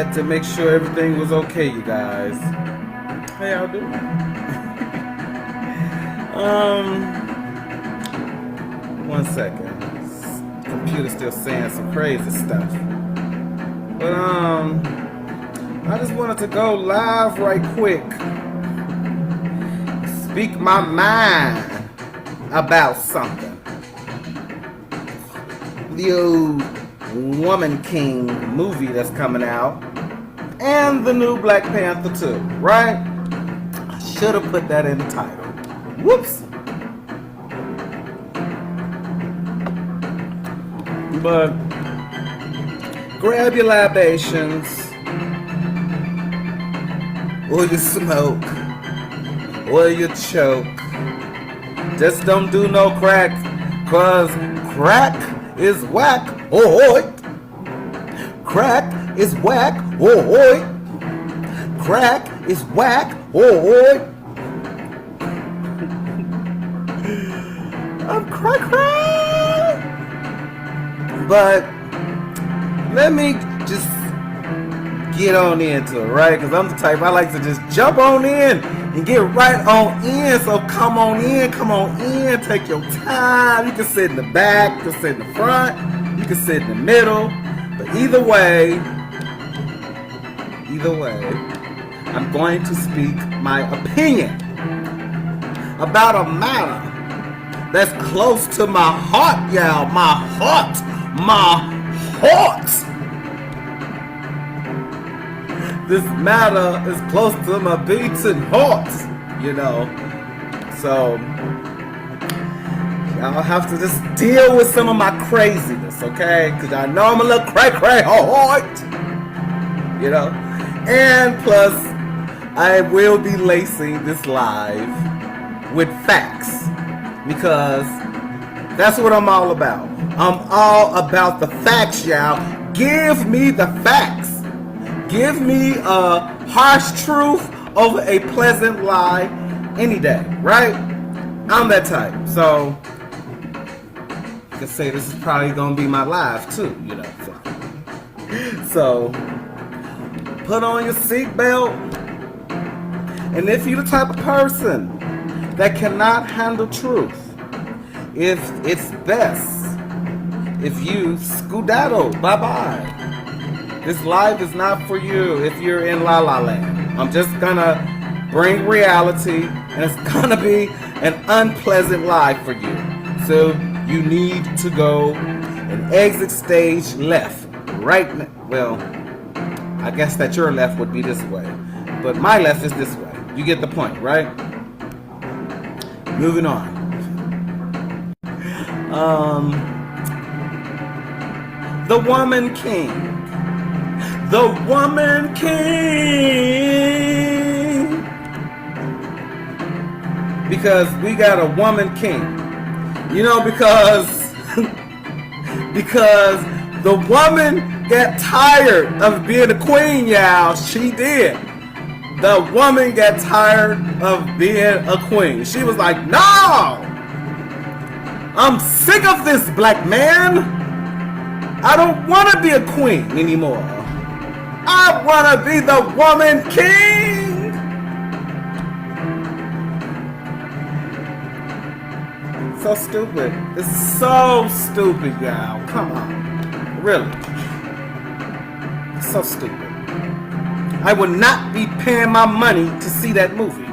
check to make sure everything was okay, you guys. How y'all doing? One second. Computer's still saying some crazy stuff. But I just wanted to go live right quick. Speak my mind about something. The old Woman King movie that's coming out, and the new Black Panther too, right? I should have put that in the title. Whoops. But grab your libations, or you smoke, or you choke. Just don't do no crack, cause crack is whack. Oi! Crack is whack. Oi! Crack is whack. Oi! I'm crack. But let me just get on into it, right? Because I'm the type, I like to just jump on in and get right on in. So come on in, take your time. You can sit in the back, you can sit in the front, you can sit in the middle. But either way, I'm going to speak my opinion about a matter that's close to my heart, y'all. My heart. This matter is close to my beating heart, you know. So y'all have to just deal with some of my craziness, okay? Because I know I'm a little cray heart, you know. And plus, I will be lacing this live with facts, because that's what I'm all about. I'm all about the facts, y'all. Give me the facts. Give me a harsh truth over a pleasant lie any day, right? I'm that type. So, you can say this is probably going to be my live too, you know. So, put on your seatbelt. And if you're the type of person that cannot handle truth, if it's best if you skedaddle, bye-bye. This live is not for you if you're in La La Land. I'm just gonna bring reality, and it's gonna be an unpleasant live for you. So you need to go and exit stage left, right now. Well, I guess that your left would be this way, but my left is this way. You get the point, right? Moving on. The Woman King. The Woman King. Because we got a Woman King. You know, because the woman got tired of being a queen, y'all. She did. The woman got tired of being a queen. She was like, no! I'm sick of this, black man. I don't want to be a queen anymore. I want to be the Woman King. So stupid. It's so stupid, y'all. Come on. Really. It's so stupid. I would not be paying my money to see that movie.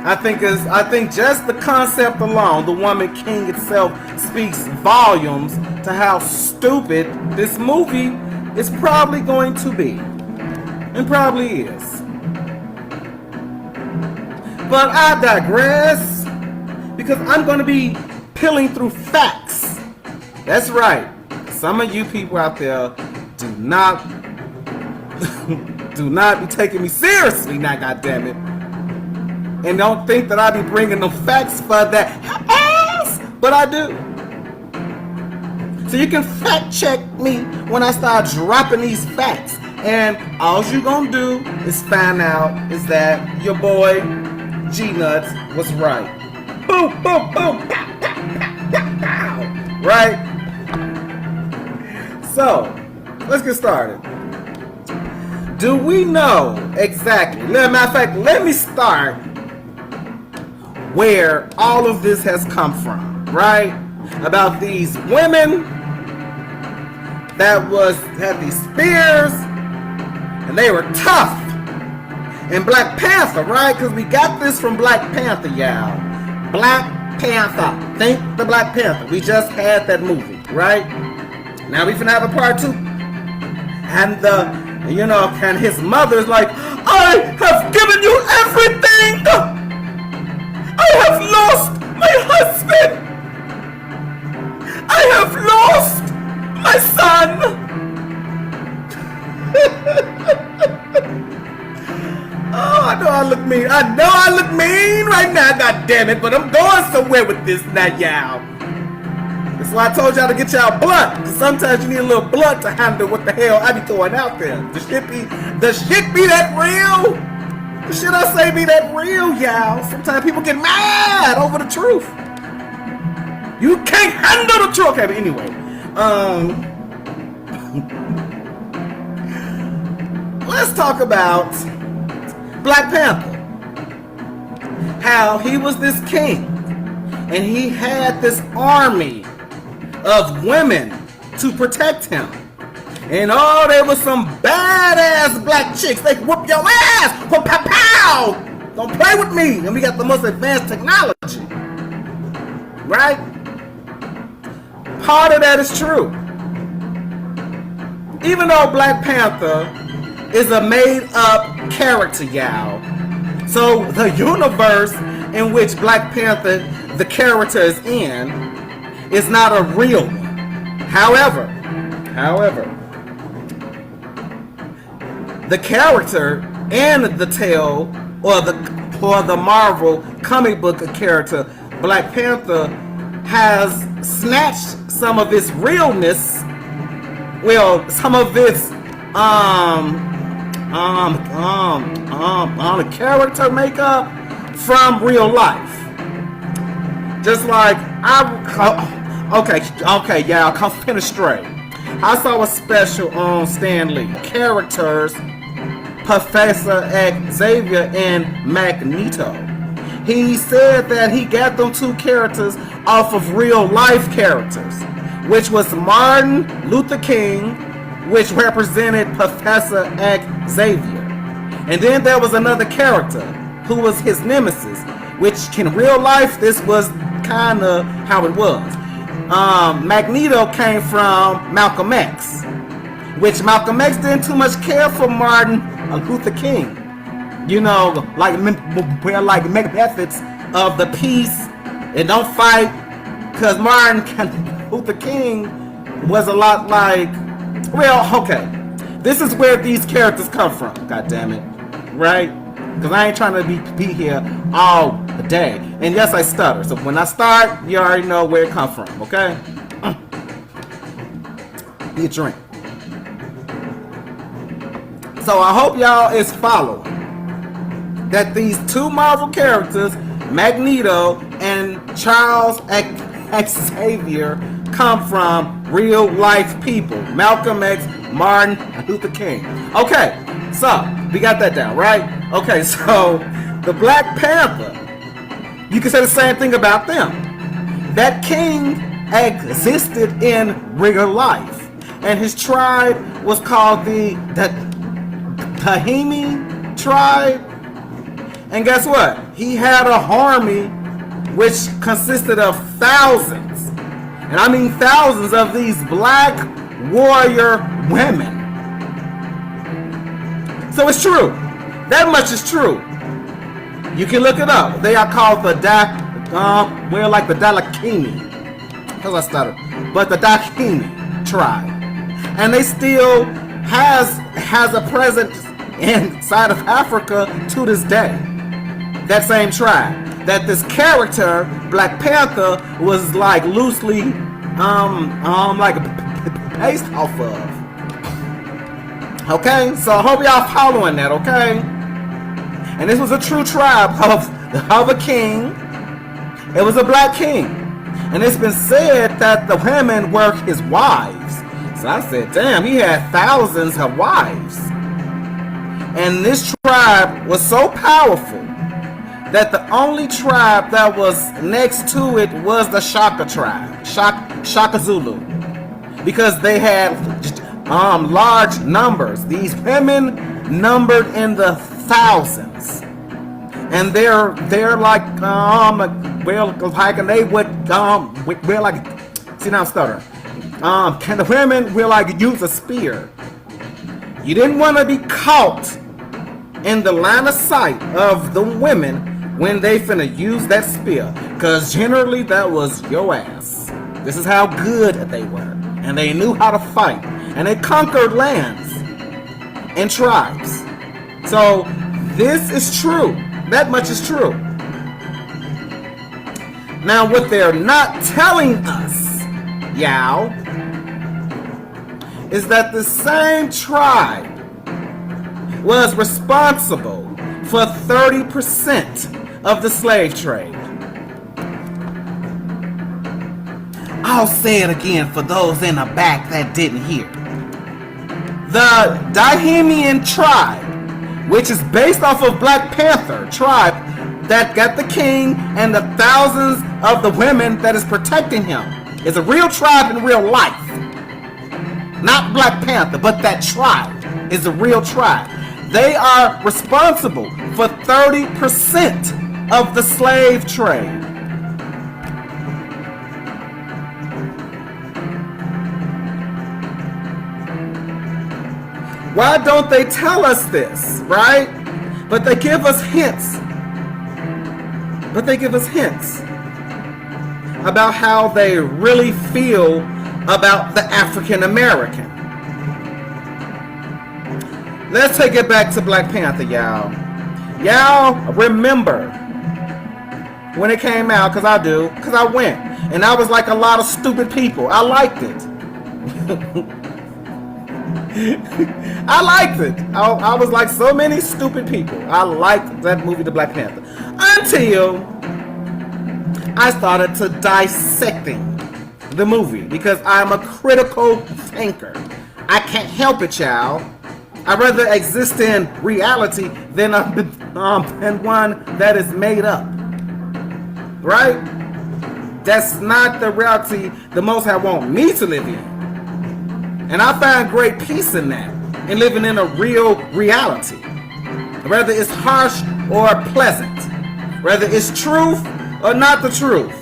I think just the concept alone, the Woman King itself, speaks volumes to how stupid this movie is probably going to be. And probably is. But I digress, because I'm going to be peeling through facts. That's right. Some of you people out there do not be taking me seriously now, goddammit. And don't think that I be bringing them facts for that ass, but I do. So you can fact check me when I start dropping these facts. And all you gonna do is find out is that your boy G-Nuts was right. Boom, boom, boom, pow, pow, pow, pow, pow. Right? So, let's get started. do we know exactly? Matter of fact, let me start where all of this has come from, right? About these women that had these spears, and they were tough. And Black Panther, right? Because we got this from Black Panther, y'all. Black Panther. Think the Black Panther. We just had that movie, right? Now we finna have a part 2. And and his mother's like, I have given you everything. I have lost my husband. I have lost my son. Oh, I know I look mean. I know I look mean right now, god damn it, but I'm going somewhere with this now, y'all. That's why I told y'all to get y'all blunt. Sometimes you need a little blunt to handle what the hell I be throwing out there. The shit be that real. The shit I say be that real, y'all. Sometimes people get mad over the truth. You can't handle the truth. Okay, but anyway. Let's talk about Black Panther. How he was this king. And he had this army of women to protect him. And there was some badass black chicks. They whoop your ass. Pow, pow, pow. Don't play with me. And we got the most advanced technology. Right? Part of that is true. Even though Black Panther is a made-up character, y'all. So the universe in which Black Panther, the character, is in, is not a real one. However, the character and the tale, or the Marvel comic book character, Black Panther, has snatched some of its realness, some of its character makeup from real life. Just like okay, y'all, come finish straight. I saw a special on Stan Lee. Characters, Professor Xavier and Magneto. He said that he got them 2 characters off of real life characters, which was Martin Luther King, which represented Professor Xavier. And then there was another character who was his nemesis, which in real life, this was kind of how it was. Magneto came from Malcolm X, which Malcolm X didn't too much care for Martin Luther King. Like methods of the peace and don't fight, because Martin Luther King was a lot like, okay, this is where these characters come from, god damn it, right? Because I ain't trying to be here all day. And yes, I stutter. So when I start, you already know where it comes from, okay? Need a drink. So I hope y'all is following that these 2 Marvel characters, Magneto and Charles Xavier, come from real life people. Malcolm X, Martin Luther King. Okay, so we got that down, right? Okay, so the Black Panther, you can say the same thing about them. That king existed in real life, and his tribe was called the Dahomey tribe. And guess what? He had a army which consisted of thousands, and I mean thousands, of these black warrior women. So it's true. That much is true. You can look it up. They are called the Dalakini. Because I stuttered. But the Dahomey tribe. And they still has a presence inside of Africa to this day. That same tribe. That this character, Black Panther, was like loosely like based off of. Okay, so I hope y'all following that, okay? And this was a true tribe of a king. It was a black king. And it's been said that the women were his wives. So I said, damn, he had thousands of wives. And this tribe was so powerful that the only tribe that was next to it was the Shaka tribe, Shaka Zulu, because they had large numbers. These women numbered in the thousands, and they're like and they would we're like, see now I'm stuttering. Can the women will like use a spear? You didn't want to be caught in the line of sight of the women when they finna use that spear, because generally that was your ass. This is how good they were, and they knew how to fight, and they conquered lands and tribes. So this is true. That much is true. Now what they're not telling us, y'all, is that the same tribe was responsible for 30% of the slave trade. I'll say it again for those in the back that didn't hear. The Dahomeyan tribe, which is based off of Black Panther tribe that got the king and the thousands of the women that is protecting him, is a real tribe in real life. Not Black Panther, but that tribe is a real tribe. They are responsible for 30% of the slave trade. Why don't they tell us this, right? But they give us hints. About how they really feel about the African American. Let's take it back to Black Panther, y'all. Y'all remember when it came out, because I went, and I was like a lot of stupid people. I liked it. I was like so many stupid people. I liked that movie, The Black Panther, until I started to dissecting the movie, because I'm a critical thinker. I can't help it, y'all. I'd rather exist in reality than one that is made up. Right? That's not the reality the Most High want me to live in. And I find great peace in that, in living in a real reality. Whether it's harsh or pleasant. Whether it's truth or not the truth.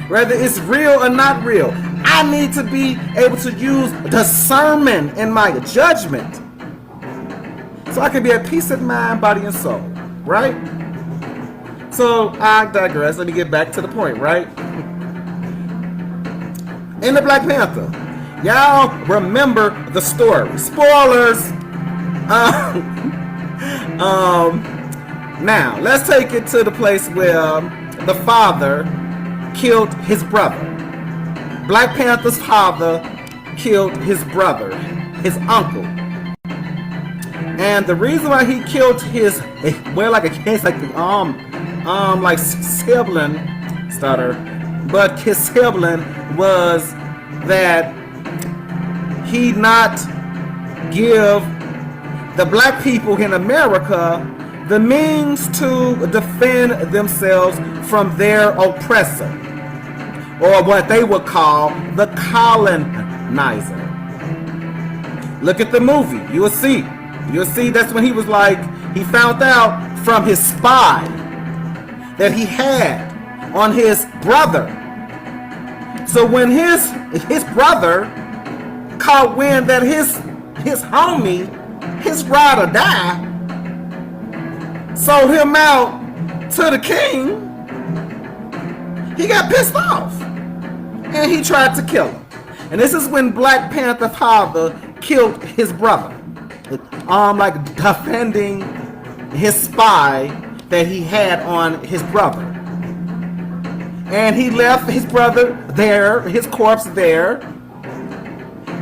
Whether it's real or not real. I need to be able to use discernment in my judgment, so I can be at peace of mind, body, and soul. Right? So, I digress. Let me get back to the point, right? In the Black Panther, y'all remember the story. Spoilers! Now, let's take it to the place where the father killed his brother. Black Panther's father killed his brother, his uncle. And the reason why he killed his, well, like a case like sibling, but his sibling was that he not give the black people in America the means to defend themselves from their oppressor, or what they would call the colonizer. Look at the movie. You will see. You'll see that's when he was like, he found out from his spy that he had on his brother. So when his brother caught wind that his homie, his ride or die, sold him out to the king, he got pissed off and he tried to kill him. And this is when Black Panther father killed his brother, like defending his spy that he had on his brother. And he left his brother there, his corpse there,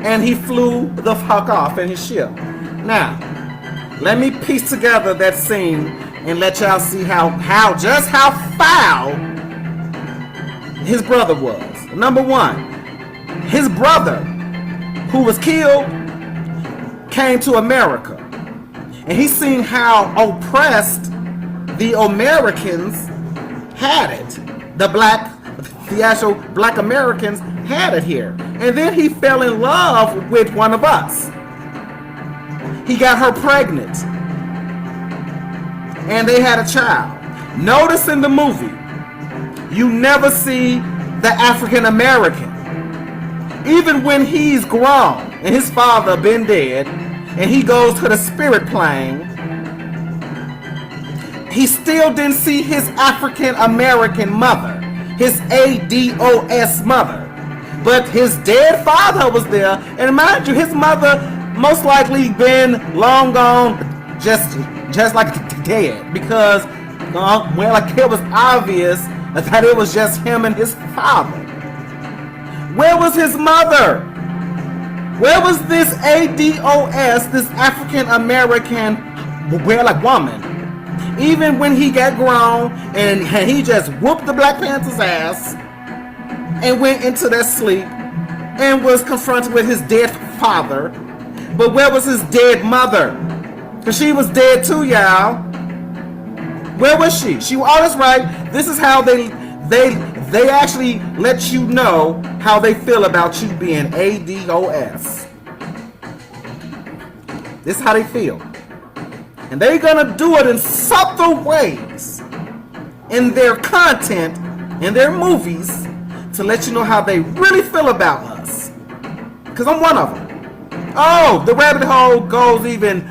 and he flew the fuck off in his ship. Now, let me piece together that scene and let y'all see how foul his brother was. Number one, his brother, who was killed, came to America. And he's seen how oppressed the Americans had it. The actual black Americans had it here. And then he fell in love with one of us. He got her pregnant. And they had a child. Notice in the movie, you never see the African American. Even when he's grown and his father been dead, and he goes to the spirit plane, he still didn't see his African American mother, his ADOS mother. But his dead father was there, and mind you, his mother most likely been long gone, just like dead, because well, like it was obvious that it was just him and his father. Where was his mother? Where was this ADOS, this African American, well, like woman? Even when he got grown and he just whooped the Black Panther's ass and went into that sleep and was confronted with his dead father. But where was his dead mother? Because she was dead too, y'all. Where was she? Oh, that's right. This is how they actually let you know how they feel about you being ADOS. This is how they feel. And they're gonna do it in subtle ways in their content, in their movies, to let you know how they really feel about us. Because I'm one of them. Oh, the rabbit hole goes even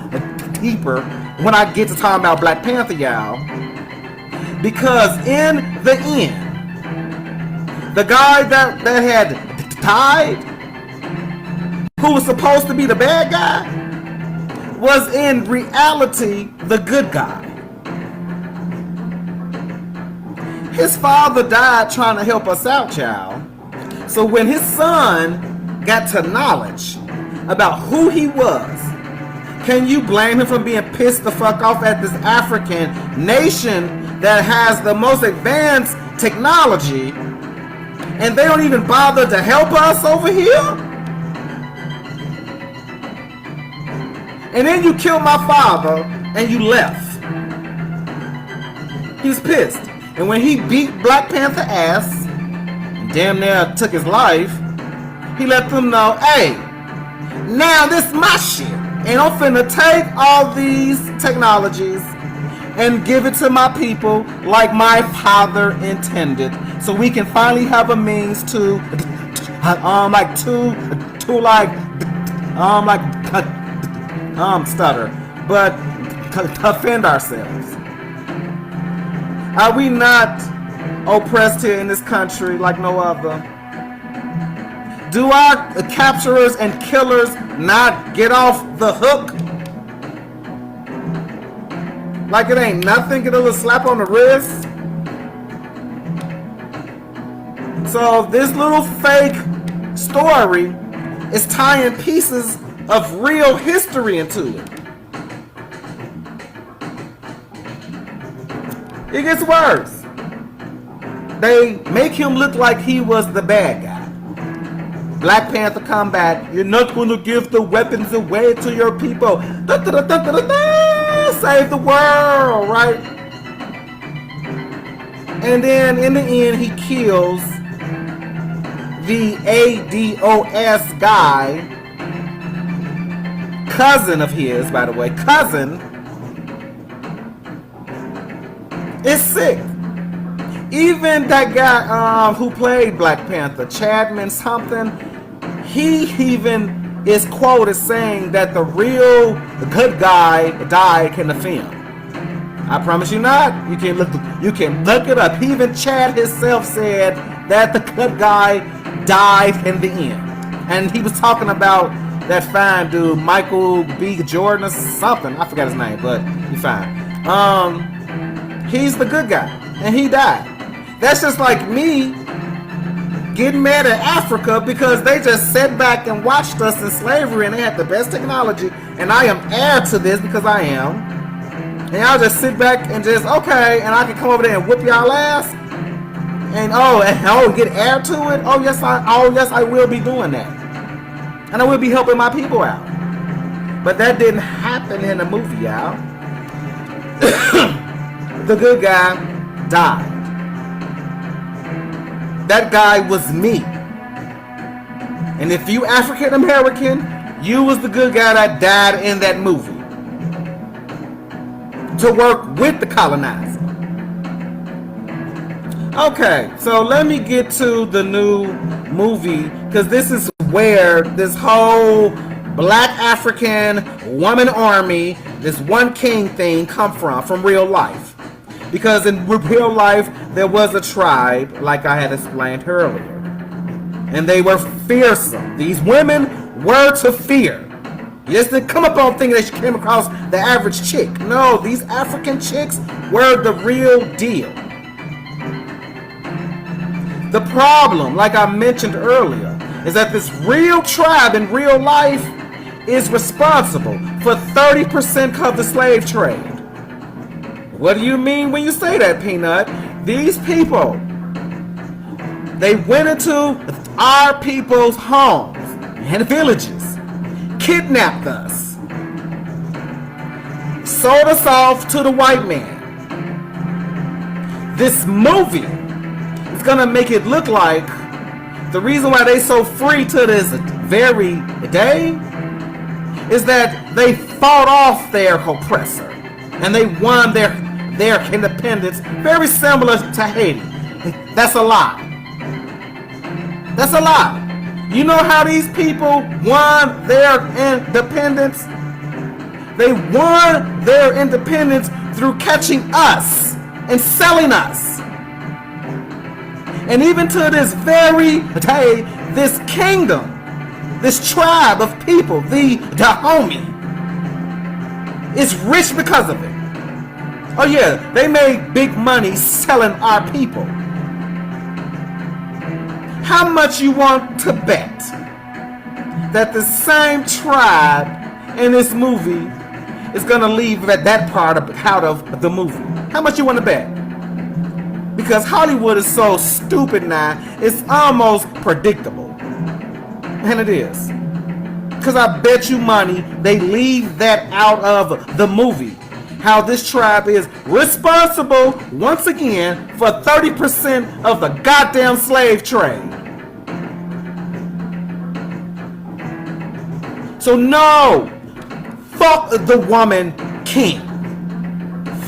deeper when I get to talking about Black Panther, y'all. Because in the end, the guy that had died, who was supposed to be the bad guy, was in reality the good guy. His father died trying to help us out, y'all. So when his son got to knowledge about who he was, can you blame him for being pissed the fuck off at this African nation that has the most advanced technology, and they don't even bother to help us over here? And then you killed my father and you left. He was pissed. And when he beat Black Panther ass and damn near took his life, he let them know, hey, now this my shit. And I'm finna take all these technologies and give it to my people like father intended, so we can finally have a means to stutter, but defend ourselves. Are we not oppressed here in this country like no other? Do our capturers and killers not get off the hook? Like it ain't nothing, get a little slap on the wrist? So this little fake story is tying pieces of real history into it. It gets worse. They make him look like he was the bad guy. Black Panther come back. You're not going to give the weapons away to your people. Save the world, right? And then in the end, he kills the ADOS guy, cousin of his, by the way. Cousin is sick. Even that guy who played Black Panther, Chadman something, he even is quoted saying that the real good guy died in the film. I promise you not. You can look it up. Even Chad himself said that the good guy died in the end. And he was talking about that fine dude, Michael B. Jordan or something. I forgot his name, but he's fine. He's the good guy, and he died. That's just like me getting mad at Africa because they just sat back and watched us in slavery and they had the best technology, and I am heir to this because I am. And I'll just sit back and just, okay, and I can come over there and whoop y'all ass. And get heir to it. Oh yes, I will be doing that. And I will be helping my people out. But that didn't happen in the movie, y'all. The good guy died. That guy was me. And if you African American, you was the good guy that died in that movie to work with the colonizer. Okay, so let me get to the new movie, because this is where this whole black African woman army, this one king thing come from real life. Because in real life, there was a tribe, like I had explained earlier. And they were fearsome. These women were to fear. You just didn't come up on thinking that you came across the average chick. No, these African chicks were the real deal. The problem, like I mentioned earlier, is that this real tribe in real life is responsible for 30% of the slave trade. What do you mean when you say that, Peanut? These people, they went into our people's homes and villages, kidnapped us, sold us off to the white man. This movie is gonna make it look like the reason why they so free to this very day is that they fought off their oppressor and they won their independence, very similar to Haiti. That's a lie. That's a lie. You know how these people won their independence? They won their independence through catching us and selling us. And even to this very day, this kingdom, this tribe of people, the Dahomey, is rich because of it. Oh yeah, they made big money selling our people. How much you want to bet that the same tribe in this movie is gonna leave that part out of the movie? How much you want to bet? Because Hollywood is so stupid now, it's almost predictable. And it is. Because I bet you money they leave that out of the movie. How this tribe is responsible, once again, for 30% of the goddamn slave trade. So no, fuck the woman king.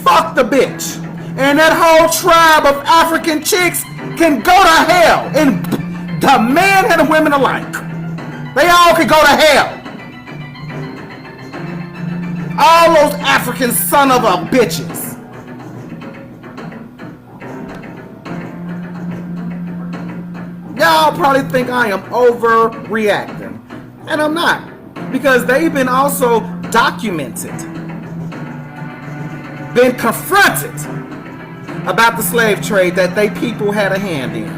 Fuck the bitch. And that whole tribe of African chicks can go to hell. And the men and the women alike. They all can go to hell. All those African son of a bitches. Y'all probably think I am overreacting. And I'm not. Because they've been also documented. Been confronted about the slave trade that they people had a hand in.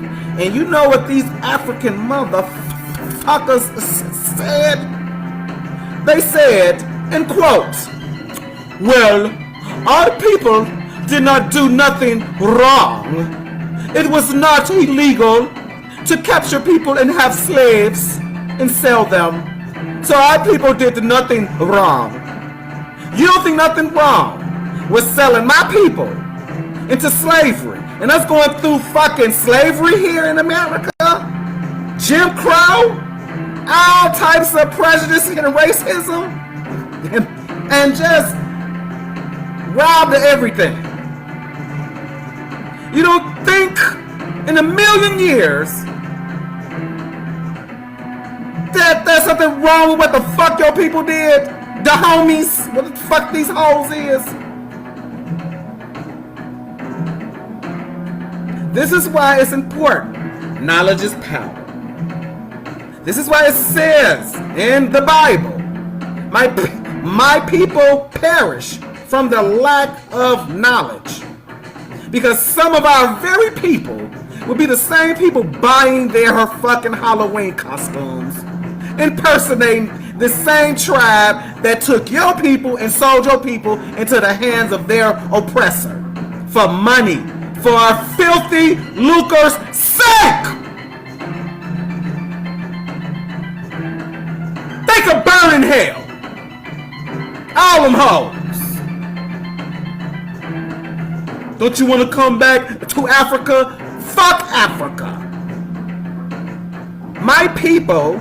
And you know what these African motherfuckers said? They said, and quote, well, our people did not do nothing wrong. It was not illegal to capture people and have slaves and sell them. So our people did nothing wrong. You don't think nothing wrong with selling my people into slavery and us going through fucking slavery here in America? Jim Crow? All types of prejudice and racism? And just robbed of everything. You don't think in a million years that there's something wrong with what the fuck your people did? The homies, what the fuck these hoes is? This is why it's important. Knowledge is power. This is why it says in the Bible, my people perish from the lack of knowledge. Because some of our very people will be the same people buying their fucking Halloween costumes, impersonating the same tribe that took your people and sold your people into the hands of their oppressor for money, for our filthy lucre's sake. They could burn in hell. All them hoes. Don't you want to come back to Africa? Fuck Africa. My people,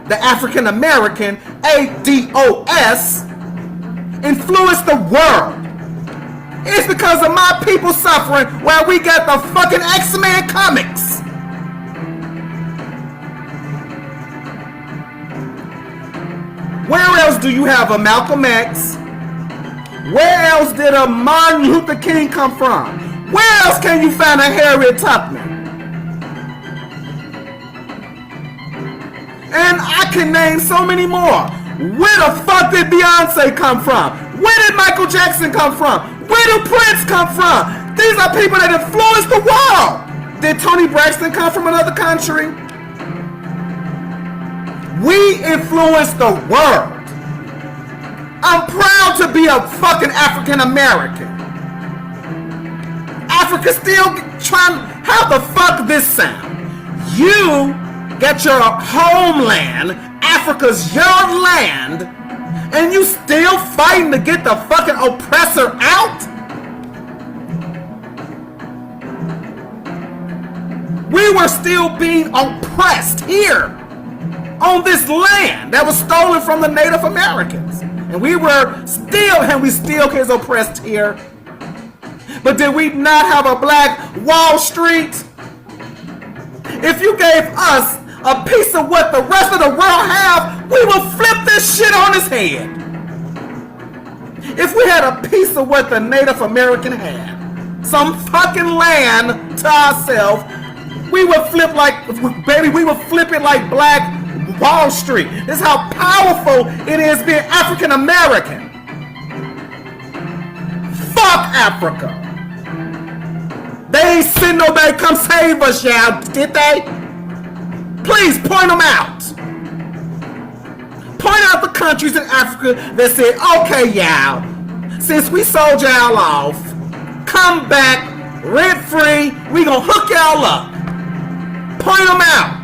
the African American, ADOS, influence the world. It's because of my people suffering where we got the fucking X-Men comics. Where else do you have a Malcolm X? Where else did a Martin Luther King come from? Where else can you find a Harriet Tubman? And I can name so many more. Where the fuck did Beyonce come from? Where did Michael Jackson come from? Where did Prince come from? These are people that influenced the world. Did Toni Braxton come from another country? We influence the world. I'm proud to be a fucking African American. Africa still trying. How the fuck this sound? You get your homeland, Africa's your land, and you still fighting to get the fucking oppressor out? We were still being oppressed here on this land that was stolen from the Native Americans. And we still is oppressed here. But did we not have a black Wall Street? If you gave us a piece of what the rest of the world have, we will flip this shit on its head. If we had a piece of what the Native American had, some fucking land to ourselves, we would flip it like black Wall Street. This is how powerful it is being African American. Fuck Africa. They ain't send nobody come save us, y'all, did they? Please point them out. Point out the countries in Africa that said, okay, y'all, since we sold y'all off, come back rent free. We gonna hook y'all up. Point them out.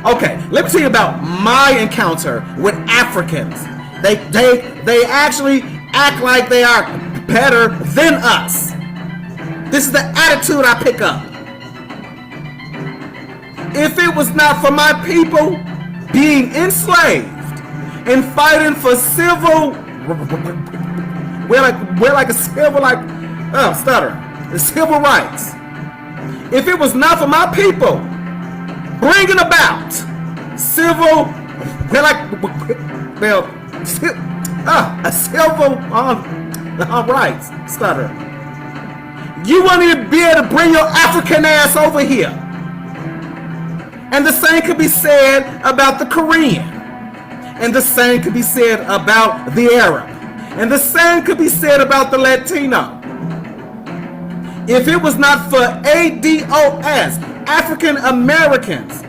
Okay, let me tell you about my encounter with Africans. They actually act like they are better than us. This is the attitude I pick up. If it was not for my people being enslaved and fighting for civil rights. If it was not for my people bringing about civil rights, you wouldn't even be able to bring your African ass over here. And the same could be said about the Korean. And the same could be said about the Arab. And the same could be said about the Latino. If it was not for ADOS, African Americans,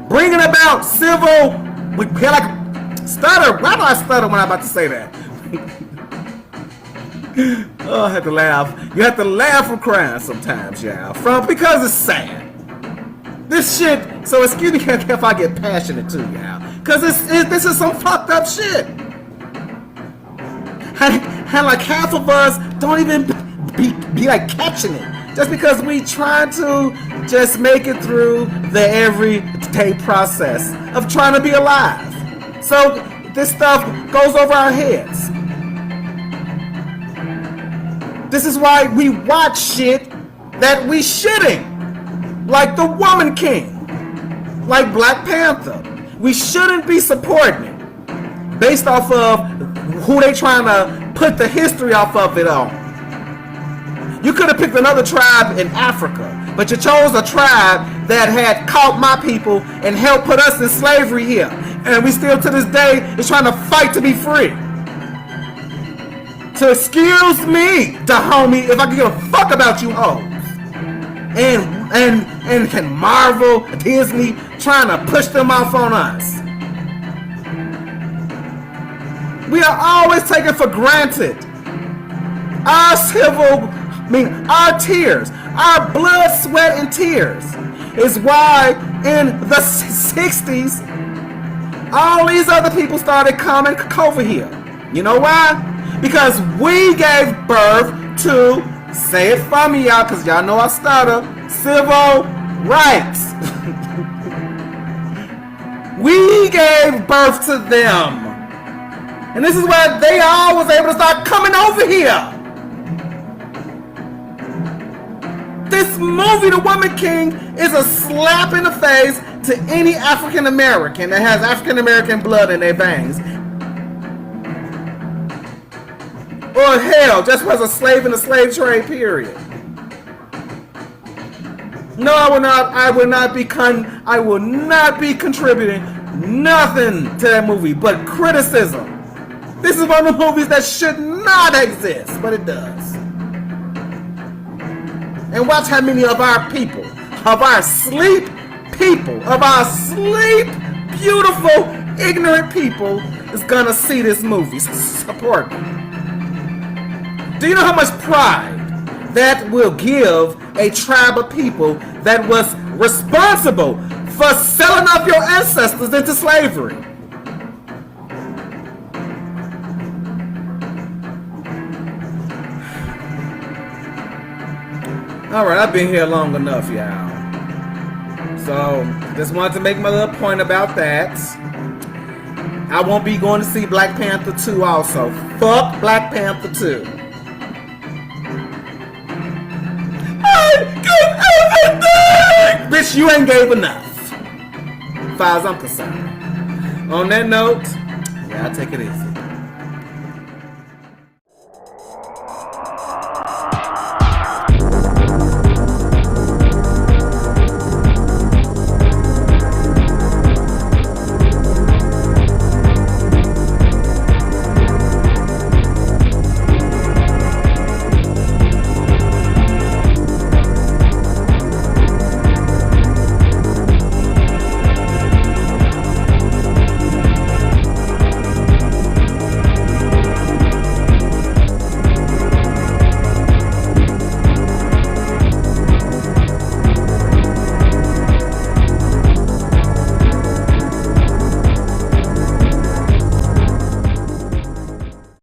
bringing about civil, why do I stutter when I'm about to say that? Oh, I had to laugh. You have to laugh from crying sometimes, y'all. Because it's sad. This shit, so excuse me if I get passionate too, y'all. Because this is some fucked up shit. And like half of us don't even be like catching it. Just because we try to just make it through the everyday process of trying to be alive. So this stuff goes over our heads. This is why we watch shit that we shitting. Like the Woman King. Like Black Panther. We shouldn't be supporting it. Based off of who they trying to put the history off of it on. You could have picked another tribe in Africa, but you chose a tribe that had caught my people and helped put us in slavery here. And we still to this day is trying to fight to be free. So excuse me, Dahomey, if I can give a fuck about you hoes. And can Marvel, Disney trying to push them off on us. We are always taken for granted. Our tears, our blood, sweat, and tears is why in the 60s, all these other people started coming over here. You know why? Because we gave birth to, say it for me, y'all, because y'all know I stutter, civil rights. We gave birth to them. And this is why they all was able to start coming over here. This movie, The Woman King, is a slap in the face to any African American that has African American blood in their veins. Or hell, just was a slave in the slave trade period. No, I will not be contributing nothing to that movie but criticism. This is one of the movies that should not exist, but it does. And watch how many of our people, of our sleep people, of our sleep, beautiful, ignorant people is gonna see this movie. Support me. Do you know how much pride that will give a tribe of people that was responsible for selling off your ancestors into slavery? Alright, I've been here long enough, y'all. So, just wanted to make my little point about that. I won't be going to see Black Panther 2 also. Fuck Black Panther 2. I give everything! Bitch, you ain't gave enough. As far as I'm concerned. On that note, yeah, I'll take it easy.